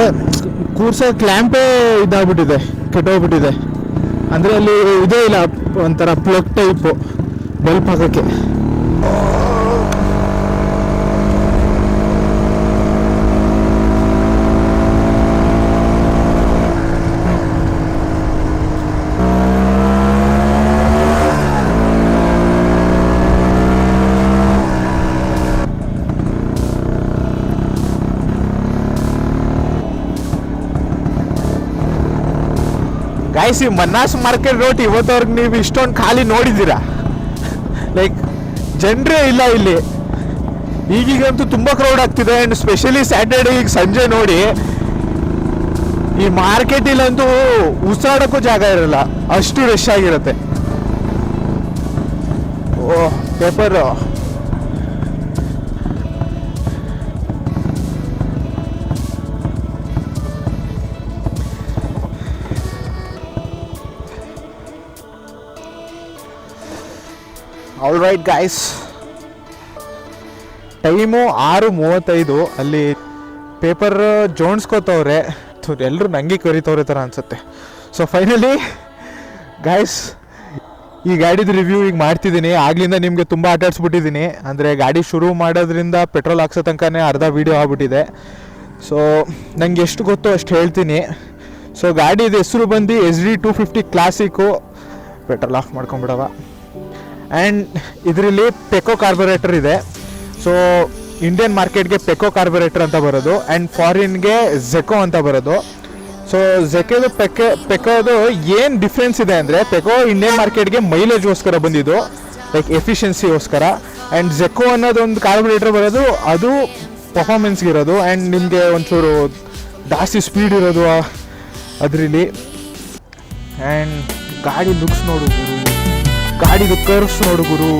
ಕೂರ್ಸೋ ಕ್ಲ್ಯಾಂಪೇ ಇದಾಗ್ಬಿಟ್ಟಿದೆ, ಕೆಟ್ಟೋಗ್ಬಿಟ್ಟಿದೆ. ಅಂದರೆ ಅಲ್ಲಿ ಇದೇ ಇಲ್ಲ, ಒಂಥರ ಪ್ಲಗ್ ಟೈಪು ಬಲ್ಪ್ ಹಾಕೋಕ್ಕೆ. ಗೈಸ್, ಈ ಮನ್ನಾಸ್ ಮಾರ್ಕೆಟ್ ರೋಡ್ ಇವತ್ತವ್ರಿಗೆ ನೀವು ಇಷ್ಟೊಂದು ಖಾಲಿ ನೋಡಿದ್ದೀರಾ? ಲೈಕ್ ಜನರೇ ಇಲ್ಲ ಇಲ್ಲಿ. ಈಗೀಗಂತೂ ತುಂಬ ಕ್ರೌಡ್ ಆಗ್ತಿದೆ. ಆ್ಯಂಡ್ ಸ್ಪೆಷಲಿ ಸ್ಯಾಟರ್ಡೇ ಈಗ ಸಂಜೆ ನೋಡಿ, ಈ ಮಾರ್ಕೆಟಲ್ಲಂತೂ ಉಸಿರಾಡೋಕ್ಕೂ ಜಾಗ ಇರಲ್ಲ, ಅಷ್ಟು ರಶ್ ಆಗಿರುತ್ತೆ. ಓ paper. All right guys, time 6:35. ಅಲ್ಲಿ ಪೇಪರ್ ಜೋಡಿಸ್ಕೋತವ್ರೆ. ಎಲ್ಲರೂ ನಂಗೆ ಕರಿತವ್ರೆ ಥರ ಅನಿಸುತ್ತೆ. ಸೊ ಫೈನಲಿ ಗೈಸ್, ಈ ಗಾಡಿದು ರಿವ್ಯೂ ಈಗ ಮಾಡ್ತಿದ್ದೀನಿ. ಆಗ್ಲಿಂದ ನಿಮಗೆ ತುಂಬ ಆಟಾಡ್ಸ್ಬಿಟ್ಟಿದ್ದೀನಿ. ಅಂದರೆ ಗಾಡಿ ಶುರು ಮಾಡೋದ್ರಿಂದ ಪೆಟ್ರೋಲ್ ಹಾಕ್ಸೋ ತನಕನೇ ಅರ್ಧ ವೀಡಿಯೋ ಆಗ್ಬಿಟ್ಟಿದೆ. ಸೊ ನಂಗೆ ಎಷ್ಟು ಗೊತ್ತೋ ಅಷ್ಟು ಹೇಳ್ತೀನಿ. ಸೊ ಗಾಡಿದು ಹೆಸರು ಬಂದು SD 250 ಕ್ಲಾಸಿಕ್ಕು. ಪೆಟ್ರೋಲ್ ಆಫ್ ಮಾಡ್ಕೊಂಬಿಡವ. ಆ್ಯಂಡ್ ಇದರಲ್ಲಿ ಪೆಕೋ ಕಾರ್ಬೊರೇಟರ್ ಇದೆ. ಸೊ ಇಂಡಿಯನ್ ಮಾರ್ಕೆಟ್ಗೆ ಪೆಕೋ ಕಾರ್ಬೊರೇಟರ್ ಅಂತ ಬರೋದು ಆ್ಯಂಡ್ ಫಾರಿನ್ಗೆ ಝೆಕೋ ಅಂತ ಬರೋದು. ಸೊ ಝೆಕೋದು ಪೆಕೋದು ಏನು ಡಿಫ್ರೆನ್ಸ್ ಇದೆ ಅಂದರೆ, ಪೆಕೋ ಇಂಡಿಯನ್ ಮಾರ್ಕೆಟ್ಗೆ ಮೈಲೇಜ್ಗೋಸ್ಕರ ಬಂದಿದ್ದು, ಲೈಕ್ ಎಫಿಷಿಯನ್ಸಿಗೋಸ್ಕರ. ಆ್ಯಂಡ್ ಝೆಕೋ ಅನ್ನೋದೊಂದು ಕಾರ್ಬೊರೇಟರ್ ಬರೋದು, ಅದು ಪರ್ಫಾರ್ಮೆನ್ಸ್ಗೆ ಇರೋದು ಆ್ಯಂಡ್ ನಿಮಗೆ ಒಂಚೂರು ಜಾಸ್ತಿ ಸ್ಪೀಡ್ ಇರೋದು ಅದರಲ್ಲಿ. ಆ್ಯಂಡ್ ಗಾಡಿ ಲುಕ್ಸ್ ನೋಡು ಗುರು, ಗಾಡಿದು ಕರ್ವ್ಸ್ ನೋಡು ಗುರು.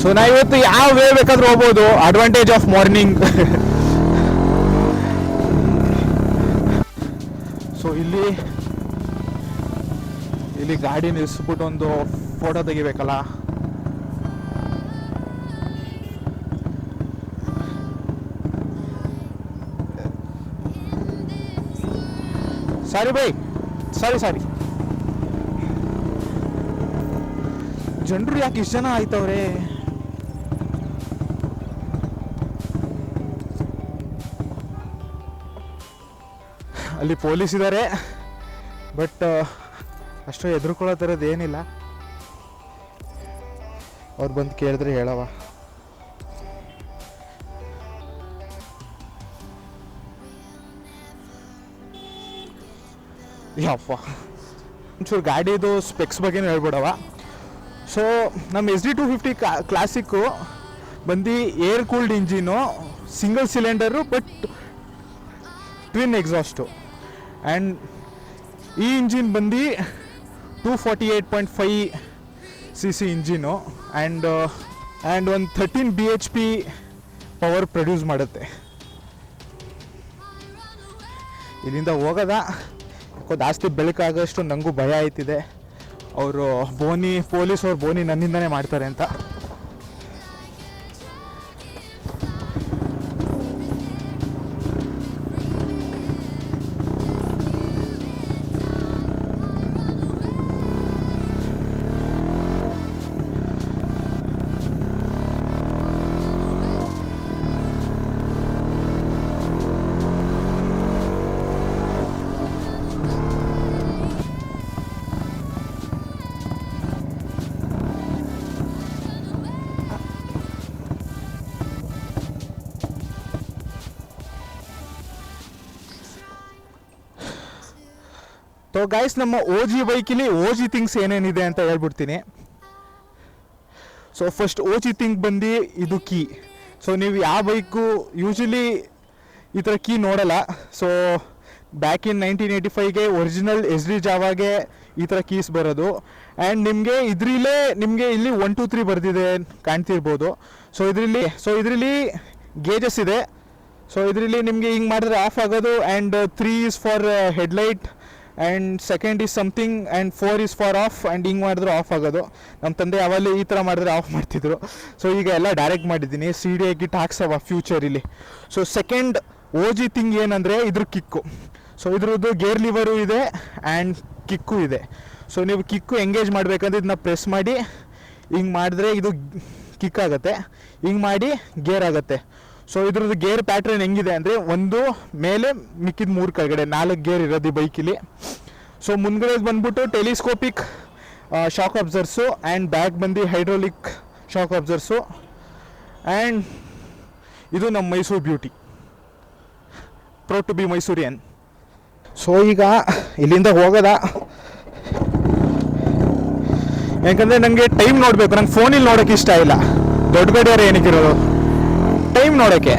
ಸೊ ನಾ ಇವತ್ತು ಯಾವ ವೇ ಬೇಕಾದ್ರೂ ಹೋಗ್ಬೋದು, ಅಡ್ವಾಂಟೇಜ್ ಆಫ್ ಮಾರ್ನಿಂಗ್. ಸೊ ಇಲ್ಲಿ ಗಾಡಿ ನಿಲ್ಲಿಸ್ಬಿಟ್ಟು ಒಂದು ಫೋಟೋ ತೆಗಿಬೇಕಲ್ಲ. ಸಾರಿ ಬೈ, ಸಾರಿ. ಜನರು ಯಾಕೆ ಇಷ್ಟು ಜನ ಆಯ್ತವ್ರೆ? ಅಲ್ಲಿ ಪೊಲೀಸ್ ಇದ್ದಾರೆ, ಬಟ್ ಅಷ್ಟು ಹೆದರ್ಕೊಳ್ಳೋ ಥರದ್ದು ಏನಿಲ್ಲ. ಅವ್ರು ಬಂದು ಕೇಳಿದ್ರೆ ಹೇಳವ. ಯಪ್ಪ, ಒಂಚೂರು ಗಾಡಿದು ಸ್ಪೆಕ್ಸ್ ಬಗ್ಗೆನೂ ಹೇಳ್ಬಿಡವ. ಸೊ ನಮ್ಮ SD250 ಕ್ಲಾಸಿಕ್ಕು ಬಂದು air cooled engine, single cylinder, but twin exhaust. And ಈ ಇಂಜಿನ್ ಬಂದು 248.5 cc ಇಂಜಿನು ಆ್ಯಂಡ್ ಒಂದು 13 bhp ಪವರ್ ಪ್ರೊಡ್ಯೂಸ್ ಮಾಡುತ್ತೆ. ಇಲ್ಲಿಂದ ಹೋಗೋದ ಯಾಕೋ ಜಾಸ್ತಿ ಬೆಳಕಾಗೋಷ್ಟು ನನಗೂ ಭಯ ಆಯ್ತಿದೆ. ಅವರು ಪೊಲೀಸವ್ರು ಬೋನಿ ನನ್ನಿಂದನೇ ಮಾಡ್ತಾರೆ ಅಂತ. ಸೊ ಗೈಸ್, ನಮ್ಮ OG ಬೈಕಲ್ಲಿ OG ಥಿಂಗ್ಸ್ ಏನೇನಿದೆ ಅಂತ ಹೇಳ್ಬಿಡ್ತೀನಿ. ಸೊ ಫಸ್ಟ್ OG ಥಿಂಗ್ ಬಂದು ಇದು ಕೀ. ಸೊ ನೀವು ಯಾವ ಬೈಕು ಯೂಶಲಿ ಈ ಥರ ಕೀ ನೋಡಲ್ಲ. ಸೊ ಬ್ಯಾಕ್ ಇನ್ 1985ಗೆ ಒರಿಜಿನಲ್ SD ಜಾವಾಗೆ ಈ ಥರ ಕೀಸ್ ಬರೋದು. ಆ್ಯಂಡ್ ನಿಮಗೆ ನಿಮಗೆ ಇಲ್ಲಿ 1 2 3 ಬರೆದಿದೆ ಕಾಣ್ತಿರ್ಬೋದು. ಸೊ ಇದರಲ್ಲಿ ಗೇಜಸ್ ಇದೆ. ಸೊ ಇದರಲ್ಲಿ ನಿಮಗೆ ಹಿಂಗೆ ಮಾಡಿದ್ರೆ ಆಫ್ ಆಗೋದು. And 3 is for headlight, and second is something, and 4 is for of. And ಹಿಂಗೆ ಮಾಡಿದ್ರೆ ಆಫ್ ಆಗೋದು. ನಮ್ಮ ತಂದೆ ಯಾವಲ್ಲಿ ಈ ಥರ ಮಾಡಿದ್ರೆ ಆಫ್ ಮಾಡ್ತಿದ್ರು. ಸೊ ಈಗ ಎಲ್ಲ ಡೈರೆಕ್ಟ್ ಮಾಡಿದ್ದೀನಿ. CD ಗಿಟ್ ಹಾಕ್ಸವ ಫ್ಯೂಚರಲ್ಲಿ. ಸೊ ಸೆಕೆಂಡ್ OG ಥಿಂಗ್ ಏನಂದರೆ ಇದ್ರ ಕಿಕ್ಕು. ಸೊ ಇದ್ರದ್ದು ಗೇರ್ ಲಿವರು ಇದೆ ಆ್ಯಂಡ್ ಕಿಕ್ಕು ಇದೆ. ಸೊ ನೀವು ಕಿಕ್ಕು ಎಂಗೇಜ್ ಮಾಡಬೇಕಂದ್ರೆ ಇದನ್ನ ಪ್ರೆಸ್ ಮಾಡಿ ಹಿಂಗೆ ಮಾಡಿದ್ರೆ ಇದು ಕಿಕ್ ಆಗುತ್ತೆ, ಹಿಂಗೆ ಮಾಡಿ ಗೇರ್ ಆಗುತ್ತೆ. ಸೊ ಇದ್ರದ್ದು ಗೇರ್ ಪ್ಯಾಟ್ರನ್ ಹೆಂಗಿದೆ ಅಂದರೆ, ಒಂದು ಮೇಲೆ ಮಿಕ್ಕಿದ 3 ಕೆಳಗಡೆ 4 ಗೇರ್ ಇರೋದು ಈ ಬೈಕಲ್ಲಿ. ಸೊ ಮುಂದ್ಗಡೆ ಬಂದ್ಬಿಟ್ಟು telescopic shock absorbers and back ಬಂದು ಹೈಡ್ರೋಲಿಕ್ ಶಾಕ್ ಅಬ್ಸರ್ಸು. ಆ್ಯಂಡ್ ಇದು ನಮ್ಮ Mysuru beauty, proud to be Mysurian. So ಈಗ ಇಲ್ಲಿಂದ ಹೋಗೋದ, ಯಾಕಂದರೆ ನನಗೆ ಟೈಮ್ ನೋಡಬೇಕು. ನಂಗೆ ಫೋನಲ್ಲಿ ನೋಡೋಕ್ಕೆ ಇಷ್ಟ ಇಲ್ಲ. ದೊಡ್ಡ ಗಡಿಯಾರ ಏನಕ್ಕಿರೋದು, ಟೈಮ್ ನೋಡೋಕ್ಕೆ.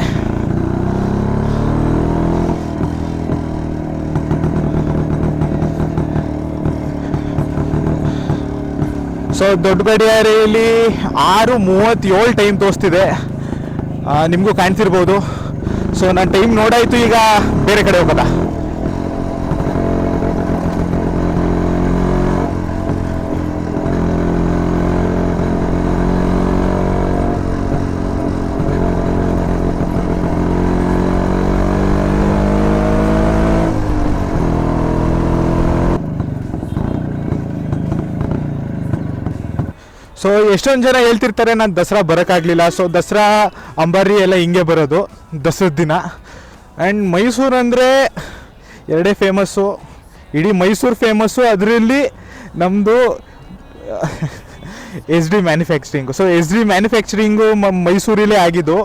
ಸೊ ದೊಡ್ಡ ಗಡಿಯಾರೆಯಲ್ಲಿ 6:37 ಟೈಮ್ ತೋರಿಸ್ತಿದೆ, ನಿಮಗೂ ಕಾಣ್ತಿರ್ಬೋದು. ಸೊ ನಾನು ಟೈಮ್ ನೋಡಾಯಿತು, ಈಗ ಬೇರೆ ಕಡೆ ಹೋಗೋದ. ಸೊ ಸೊ ಎಷ್ಟೊಂದು ಜನ ಹೇಳ್ತಿರ್ತಾರೆ ನಾನು ದಸರಾ ಬರೋಕ್ಕಾಗಲಿಲ್ಲ. ಸೊ ದಸರಾ ಅಂಬಾರಿ ಎಲ್ಲ ಹಿಂಗೆ ಬರೋದು ದಸರದ ದಿನ. ಆ್ಯಂಡ್ ಮೈಸೂರು ಅಂದರೆ ಎರಡೇ ಫೇಮಸ್ಸು, ಇಡೀ ಮೈಸೂರು ಫೇಮಸ್ಸು. ಅದರಲ್ಲಿ ನಮ್ಮದು S D manufacturing. So S D manufacturing ಮೈಸೂರಲ್ಲೇ ಆಗಿದ್ದು.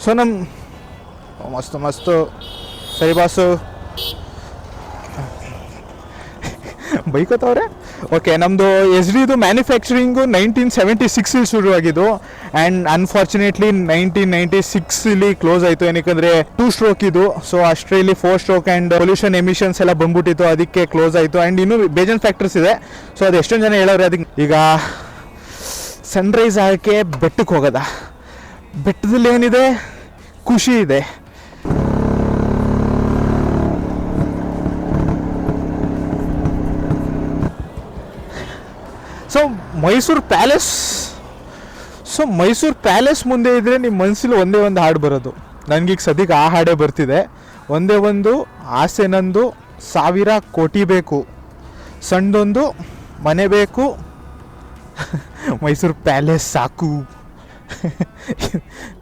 ಸೊ ನಮ್ಮ ಮಸ್ತು ಸರಿ ಬಾಸು ಬೈಕೋತವ್ರೆ. ಓಕೆ, ನಮ್ಮದು ಎಸ್ ಡಿದು ಮ್ಯಾನುಫ್ಯಾಕ್ಚರಿಂಗು 1976 ಶುರುವಾಗಿದ್ದು. ಆ್ಯಂಡ್ ಅನ್ಫಾರ್ಚುನೇಟ್ಲಿ 1996 ಕ್ಲೋಸ್ ಆಯಿತು. ಏನಕ್ಕೆ 2 ಸ್ಟ್ರೋಕ್ ಇದು. ಸೊ ಅಷ್ಟರಲ್ಲಿ 4 ಸ್ಟ್ರೋಕ್ ಆ್ಯಂಡ್ ಪೊಲ್ಯೂಷನ್ ಎಮಿಷನ್ಸ್ ಎಲ್ಲ ಬಂದ್ಬಿಟ್ಟಿತ್ತು, ಅದಕ್ಕೆ ಕ್ಲೋಸ್ ಆಯಿತು. ಆ್ಯಂಡ್ ಇನ್ನೂ ಬೇಜನ್ ಫ್ಯಾಕ್ಟ್ರೀಸ್ ಇದೆ. ಸೊ ಅದು ಎಷ್ಟೊಂದು ಜನ ಹೇಳೋರು ಅದಕ್ಕೆ. ಈಗ ಸನ್ರೈಸ್ ಆಗೋಕ್ಕೆ ಬೆಟ್ಟಕ್ಕೆ ಹೋಗೋದ, ಬೆಟ್ಟದಲ್ಲಿ ಏನಿದೆ ಖುಷಿ ಇದೆ. ಸೊ ಮೈಸೂರು ಪ್ಯಾಲೇಸ್ ಮುಂದೆ ಇದ್ದರೆ ನಿಮ್ಮ ಮನಸ್ಸಲ್ಲಿ ಒಂದೇ ಒಂದು ಹಾಡು ಬರೋದು. ನನಗೀಗ ಸದ್ಯಕ್ಕೆ ಆ ಹಾಡೇ ಬರ್ತಿದೆ. ಒಂದೇ ಒಂದು ಆಸೆ ನಂದು, 1000 ಕೋಟಿ ಬೇಕು, ಸಣ್ಣದೊಂದು ಮನೆ ಬೇಕು, ಮೈಸೂರು ಪ್ಯಾಲೇಸ್ ಸಾಕು.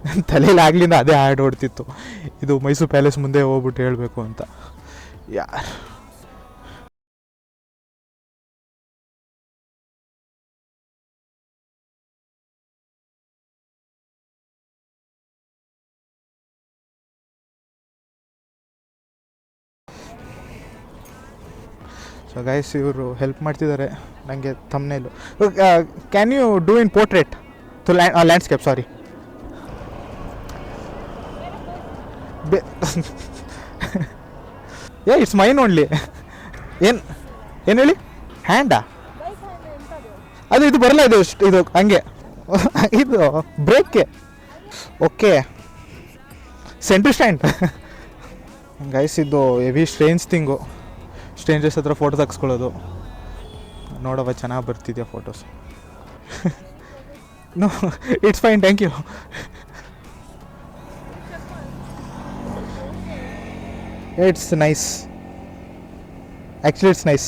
ನನ್ನ ತಲೆಯಲ್ಲಿ ಆಗ್ಲಿಂದ ಅದೇ ಹಾಡು ಓಡ್ತಿತ್ತು, ಇದು ಮೈಸೂರು ಪ್ಯಾಲೇಸ್ ಮುಂದೆ ಹೋಗ್ಬಿಟ್ಟು ಹೇಳಬೇಕು ಅಂತ. ಯಾರು ಸೊ ಗೈಸ್, ಇವರು ಹೆಲ್ಪ್ ಮಾಡ್ತಿದ್ದಾರೆ ನನಗೆ thumbnail. Can you do in portrait to landscape? Sorry, it's mine only. ಏನು ಹೇಳಿ? ಹ್ಯಾಂಡಾ? ಅದು ಇದು ಬರಲ್ಲ, ಇದು ಹಂಗೆ ಇದು ಬ್ರೇಕ್ಗೆ. Okay, centre stand. ಗೈಸ್, ಇದು ಹೆವಿ ಸ್ಟ್ರೇಂಜ್ ಥಿಂಗು. ಸ್ಟ್ರೇಂಜರ್ಸ್ ಹತ್ರ ಫೋಟೋ ತೆಗೆಸ್ಕೊಳ್ಳೋದು. ನೋಡವ ಚೆನ್ನಾಗಿ ಬರ್ತಿದೆಯಾ photos? No, it's fine, thank you. It's nice, actually it's nice,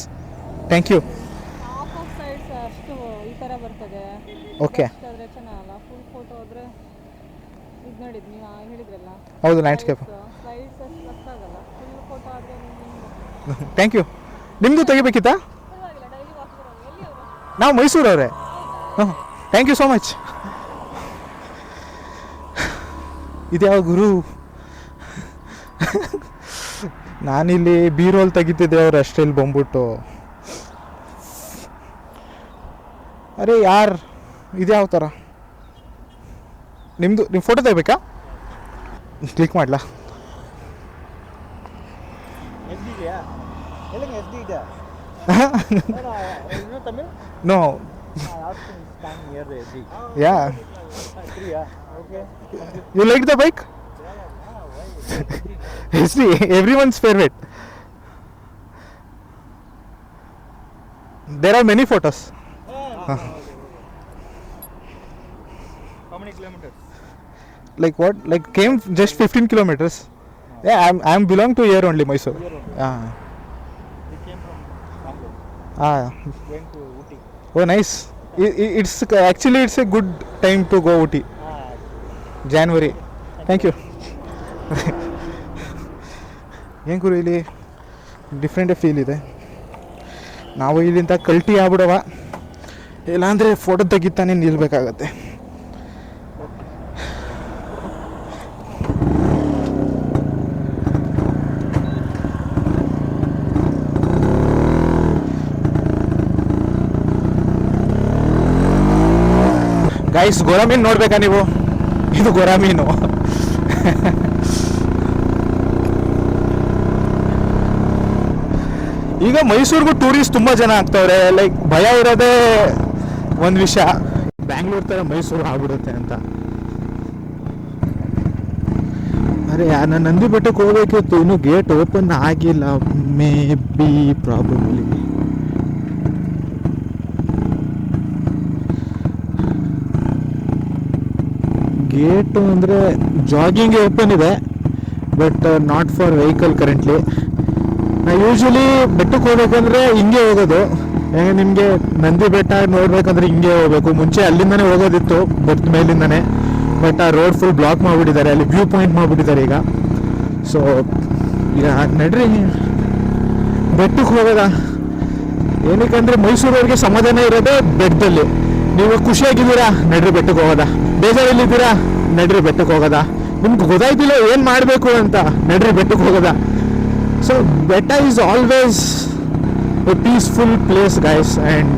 thank you. Okay, ಹೌದು, ಲ್ಯಾಂಡ್ಸ್ಕೇಪ್. Thank you. ನಿಮ್ಮದು ತೆಗಿಬೇಕಿತ್ತಾ? ನಾವು ಮೈಸೂರವ್ರೆ. Thank you so much. ಇದ್ಯಾವ ಗುರು? ನಾನಿಲ್ಲಿ ಬೀರೋಲ್ ತೆಗಿತಿದ್ದೆ, ಅವ್ರು ಅಷ್ಟೇಲಿ ಬಂದ್ಬಿಟ್ಟು. ಅರೆ ಯಾರ್, ಇದ್ಯಾವ ಥರ? ನಿಮ್ಮ ಫೋಟೋ ತೆಗಿಬೇಕಾ? ಕ್ಲಿಕ್ ಮಾಡಲಾ? No. Yeah. You like the bike? SD, everyone's favorite. There are many photos. How many kilometers? Like what? Like came just 15 kilometers. Yeah, I'm belong to here only, Mysore. Yeah. Going to Ooty. Oh, nice. It's actually a good time to go Ooty. January. Thank you. ಏನು ಗುರು, ಇಲ್ಲಿ ಡಿಫ್ರೆಂಟೇ ಫೀಲ್ ಇದೆ. ನಾವು ಇಲ್ಲಿಂದ ಕಲ್ಟಿ ಆಗ್ಬಿಡವ, ಇಲ್ಲಾಂದರೆ ಫೋಟೋ ತೆಗಿತಾನೆ ನಿಲ್ಬೇಕಾಗತ್ತೆ. ಗೈಸ್, ಗೊರ ಮೀನು ನೋಡ್ಬೇಕಾ ನೀವು? ಇದು ಗೊರ ಮೀನು. ಈಗ ಮೈಸೂರಿಗೂ ಟೂರಿಸ್ಟ್ ತುಂಬ ಜನ ಆಗ್ತವ್ರೆ. ಲೈಕ್ ಭಯ ಇರೋದೇ ಒಂದು ವಿಷಯ, ಬ್ಯಾಂಗ್ಳೂರ್ ಥರ ಮೈಸೂರು ಆಗ್ಬಿಡುತ್ತೆ ಅಂತ. ಅರೆ ನಾನು ನಂದಿ ಬೆಟ್ಟಕ್ಕೆ ಹೋಗ್ಬೇಕಿತ್ತು, ಇನ್ನೂ ಗೇಟ್ ಓಪನ್ ಆಗಿಲ್ಲ. May be probably. ಗೇಟು ಅಂದರೆ ಜಾಗಿಂಗ್ ಓಪನ್ ಇದೆ, but not for vehicle currently. ನಾವು ಯೂಶ್ವಲಿ ಬೆಟ್ಟಕ್ಕೆ ಹೋಗ್ಬೇಕಂದ್ರೆ ಹಿಂಗೆ ಹೋಗೋದು, ಹೇಗೆ ನಿಮಗೆ ನಂದಿ ಬೆಟ್ಟ ನೋಡ್ಬೇಕಂದ್ರೆ ಹಿಂಗೆ ಹೋಗ್ಬೇಕು. ಮುಂಚೆ ಅಲ್ಲಿಂದನೇ ಹೋಗೋದಿತ್ತು ಬೆಟ್ಟ ಮೇಲಿಂದನೇ, ಬಟ್ ಆ ರೋಡ್ ಫುಲ್ ಬ್ಲಾಕ್ ಮಾಡಿಬಿಟ್ಟಿದ್ದಾರೆ, ಅಲ್ಲಿ ವ್ಯೂ ಪಾಯಿಂಟ್ ಮಾಡಿಬಿಟ್ಟಿದ್ದಾರೆ ಈಗ. ಸೊ ಈಗ ನಡ್ರಿ ಬೆಟ್ಟಕ್ಕೆ ಹೋಗೋದ. ಏನಕ್ಕಂದ್ರೆ ಮೈಸೂರವ್ರಿಗೆ ಸಮಾಧಾನ ಇರೋದೇ ಬೆಟ್ಟದಲ್ಲಿ. ನೀವು ಖುಷಿಯಾಗಿದ್ದೀರಾ, ನಡ್ರಿ ಬೆಟ್ಟಕ್ಕೆ ಹೋಗೋದ. ಬೇಜಾರಲ್ಲಿದ್ದೀರಾ, ನಡ್ರಿ ಬೆಟ್ಟಕ್ಕೆ ಹೋಗೋದ. ನಿಮ್ಗೆ ಗೊತ್ತಾಯ್ತಿಲ್ಲ ಏನು ಮಾಡಬೇಕು ಅಂತ, ನಡ್ರಿ ಬೆಟ್ಟಕ್ಕೆ ಹೋಗೋದ. ಸೊ ಬೆಟ್ಟ is always A peaceful place guys. And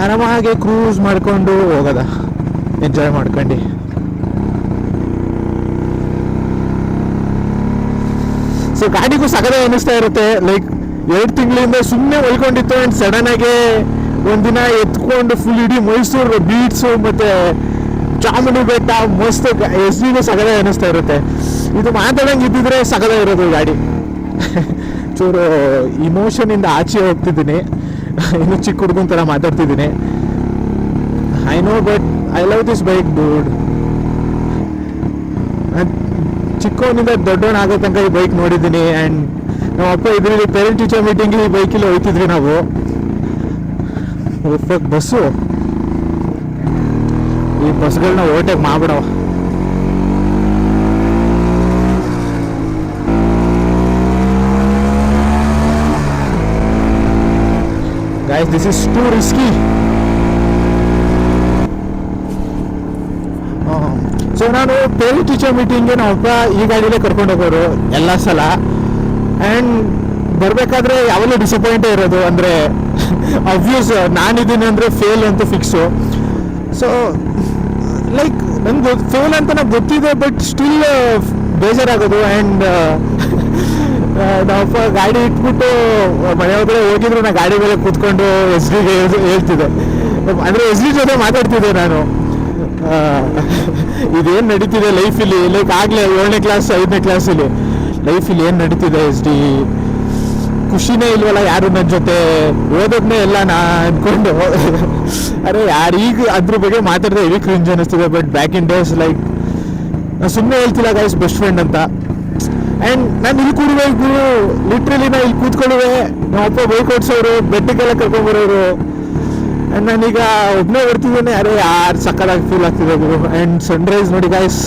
ಆರಾಮಾಗಿ ಕ್ರೂಸ್ ಮಾಡ್ಕೊಂಡು ಹೋಗೋದ, ಎಂಜಾಯ್ ಮಾಡ್ಕೊಂಡು. ಸೊ ಗಾಡಿಗೂ ಸಗದೇ ಅನ್ನಿಸ್ತಾ ಇರುತ್ತೆ. ಲೈಕ್ 2 ತಿಂಗಳಿಂದ ಸುಮ್ಮನೆ ಹೊಲ್ಕೊಂಡಿತ್ತು, ಆ್ಯಂಡ್ ಸಡನ್ ಆಗಿ ಒಂದಿನ ಎತ್ಕೊಂಡು ಫುಲ್ ಇಡೀ ಮೈಸೂರು ಬೀಟ್ಸು ಮತ್ತು ಚಾಮುಂಡಿ ಬೆಟ್ಟ ಮಸ್ತ್ ಎಸ್ಡಿಗೂ ಸಗದೇ ಅನ್ನಿಸ್ತಾ ಇರುತ್ತೆ. ಇದು ಮಾತಾಡಂಗೆ ಇದ್ದಿದ್ರೆ ಸಗದೇ ಇರೋದು ಗಾಡಿ. ಚೂರು ಇಮೋಷನಿಂದ ಆಚೆ ಹೋಗ್ತಿದ್ದೀನಿ, ಇನ್ನು ಚಿಕ್ಕ ಹುಡುಗನ ಥರ ಮಾತಾಡ್ತಿದ್ದೀನಿ. I know, but I love this bike dude. ಚಿಕ್ಕವನಿಂದ ದೊಡ್ಡವನ ಆಗೋ ತನಕ ಈ ಬೈಕ್ ನೋಡಿದ್ದೀನಿ. ಆ್ಯಂಡ್ ನಮ್ಮ ಅಪ್ಪ ಇದರಲ್ಲಿ ಪೇರೆಂಟ್ ಟೀಚರ್ ಮೀಟಿಂಗ್ ಈ ಬೈಕಲ್ಲಿ ಹೋಗ್ತಿದ್ವಿ ನಾವು. ಬಸ್ಸು, ಈ ಬಸ್ಗಳನ್ನ ಓವರ್ಟೇಕ್ ಮಾಡ್ಬಿಡವ. Guys, this is too risky. So ನಾನು ಪೇರೆಂಟ್ ಟೀಚರ್ ಮೀಟಿಂಗ್ಗೆ ನಮ್ಮಪ್ಪ ಈ ಗಾಡಿಲೇ ಕರ್ಕೊಂಡು ಹೋಗೋರು ಎಲ್ಲ ಸಲ. ಆ್ಯಂಡ್ ಬರಬೇಕಾದ್ರೆ ಯಾವಾಗಲೂ ಡಿಸಪಾಯಿಂಟೇ ಇರೋದು. ಅಂದರೆ ಅಬ್ವಿಯಸ್ ನಾನಿದ್ದೀನಿ ಅಂದರೆ ಫೇಲ್ ಅಂತೂ ಫಿಕ್ಸು. ಸೊ ಲೈಕ್ ನನಗೆ ಫೇಲ್ ಅಂತ ನನಗೆ ಗೊತ್ತಿದೆ, ಬಟ್ ಸ್ಟಿಲ್ ಬೇಜಾರಾಗೋದು. ಆ್ಯಂಡ್ ನಾವಪ್ಪ ಗಾಡಿ ಇಟ್ಬಿಟ್ಟು ಮನೆ ಒಳಗಡೆ ಹೋಗಿದ್ರು, ನಾ ಗಾಡಿ ಮೇಲೆ ಕೂತ್ಕೊಂಡು ಎಸ್ ಡಿಗೆ ಹೇಳ್ತಿದ್ದೆ. ಅಂದರೆ ಎಸ್ ಡಿ ಜೊತೆ ಮಾತಾಡ್ತಿದ್ದೆ ನಾನು, ಇದೇನು ನಡೀತಿದೆ ಲೈಫಲ್ಲಿ. ಲೈಕ್ ಆಗಲೇ 7ನೇ ಕ್ಲಾಸ್ 5ನೇ ಕ್ಲಾಸಲ್ಲಿ ಲೈಫಲ್ಲಿ ಏನು ನಡೀತಿದೆ, ಎಸ್ ಡಿ ಖುಷಿನೇ ಇಲ್ವಲ್ಲ ಯಾರು ನನ್ನ ಜೊತೆ, ಓದೋದನ್ನೇ ಎಲ್ಲ ನಾ ಅಂದ್ಕೊಂಡು. ಅರೆ ಯಾರು ಈಗ ಅದ್ರ ಬಗ್ಗೆ ಮಾತಾಡಿದ್ರೆ ಹೆವಿ ಕ್ರಿಂಜ್ ಅನ್ನಿಸ್ತಿದೆ. But back in days like ನಾನು ಸುಮ್ಮನೆ ಹೇಳ್ತಿಲ್ಲ ಗೈಸ್, ಬೆಸ್ಟ್ ಫ್ರೆಂಡ್ ಅಂತ. ಆ್ಯಂಡ್ ನಾನು ಇಲ್ಲಿ ಕೂಡಬೇಕು, ಲಿಟ್ರಲಿ ನಾ ಇಲ್ಲಿ ಕೂತ್ಕೊಳ್ಳುವೆ. ನಮ್ಮಪ್ಪ ಬೈಕ್ ಓಡಿಸೋರು, ಬೆಟ್ಟಕ್ಕೆಲ್ಲ ಕರ್ಕೊಂಬರೋರು. ಆ್ಯಂಡ್ ನಾನೀಗ ಒಬ್ಬನೇ ಬರ್ತಿದ್ದೇನೆ. ಅರೆ ಯಾರು ಸಕ್ಕದಾಗಿ ಫೀಲ್ ಆಗ್ತಿದೆ ಗುರು. ಆ್ಯಂಡ್ ಸನ್ರೈಸ್ ನೋಡಿ ಗೈಸ್,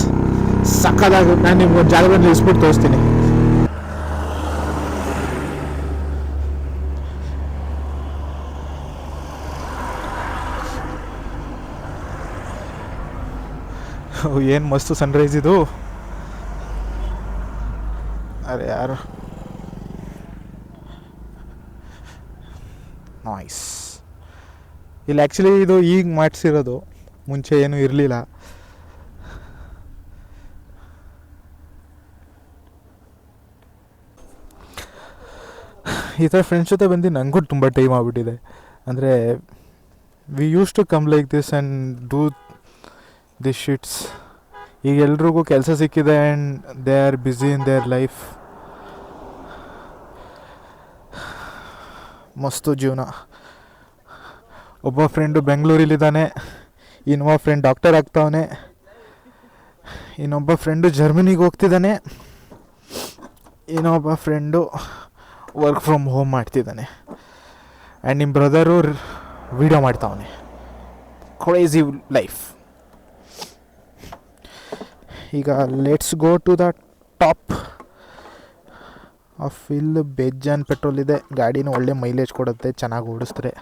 ಸಕ್ಕದಾಗಿ. ನಾನು ನಿಮ್ಗೆ ಒಂದು ಜಾಗದಲ್ಲಿ ಇಸ್ಬಿಟ್ಟು ತೋರಿಸ್ತೀನಿ. ಏನು ಮಸ್ತು ಸನ್ರೈಸ್ ಇದು. ಅರೆ ಯಾರು ನಾಯ್ಸ್. ಇಲ್ಲಿ ಆ್ಯಕ್ಚುಲಿ ಇದು ಈಗ ಮಾಡಿಸಿರೋದು, ಮುಂಚೆ ಏನೂ ಇರಲಿಲ್ಲ. ಈ ಥರ ಫ್ರೆಂಡ್ಸ್ ಜೊತೆ ಬಂದು ನನಗೂ ತುಂಬ ಟೈಮ್ ಆಗಿಬಿಟ್ಟಿದೆ. ಅಂದರೆ we use to come like this and do this shits. ಈಗ ಎಲ್ರಿಗೂ ಕೆಲಸ ಸಿಕ್ಕಿದೆ and they are busy in their life. ಮಸ್ತು ಜೀವನ. ಒಬ್ಬ ಫ್ರೆಂಡು ಬೆಂಗಳೂರಲ್ಲಿದ್ದಾನೆ, ಇನ್ನೊಬ್ಬ ಫ್ರೆಂಡ್ ಡಾಕ್ಟರ್ ಆಗ್ತಾವನೆ, ಇನ್ನೊಬ್ಬ ಫ್ರೆಂಡು ಜರ್ಮನಿಗೆ ಹೋಗ್ತಿದ್ದಾನೆ, ಇನ್ನೊಬ್ಬ ಫ್ರೆಂಡು ವರ್ಕ್ ಫ್ರಮ್ ಹೋಮ್ ಮಾಡ್ತಿದ್ದಾನೆ, ಆ್ಯಂಡ್ ನಿಮ್ಮ ಬ್ರದರು ವಿಡಿಯೋ ಮಾಡ್ತಾವನೆ. Crazy life. ಈಗ let's go to the top of. ಇಲ್ಲಿ ಬೇಜಾನ್ ಪೆಟ್ರೋಲ್ ಇದೆ, ಗಾಡಿನೂ ಒಳ್ಳೆ ಮೈಲೇಜ್ ಕೊಡುತ್ತೆ ಚೆನ್ನಾಗಿ ಓಡಿಸಿದ್ರೆ.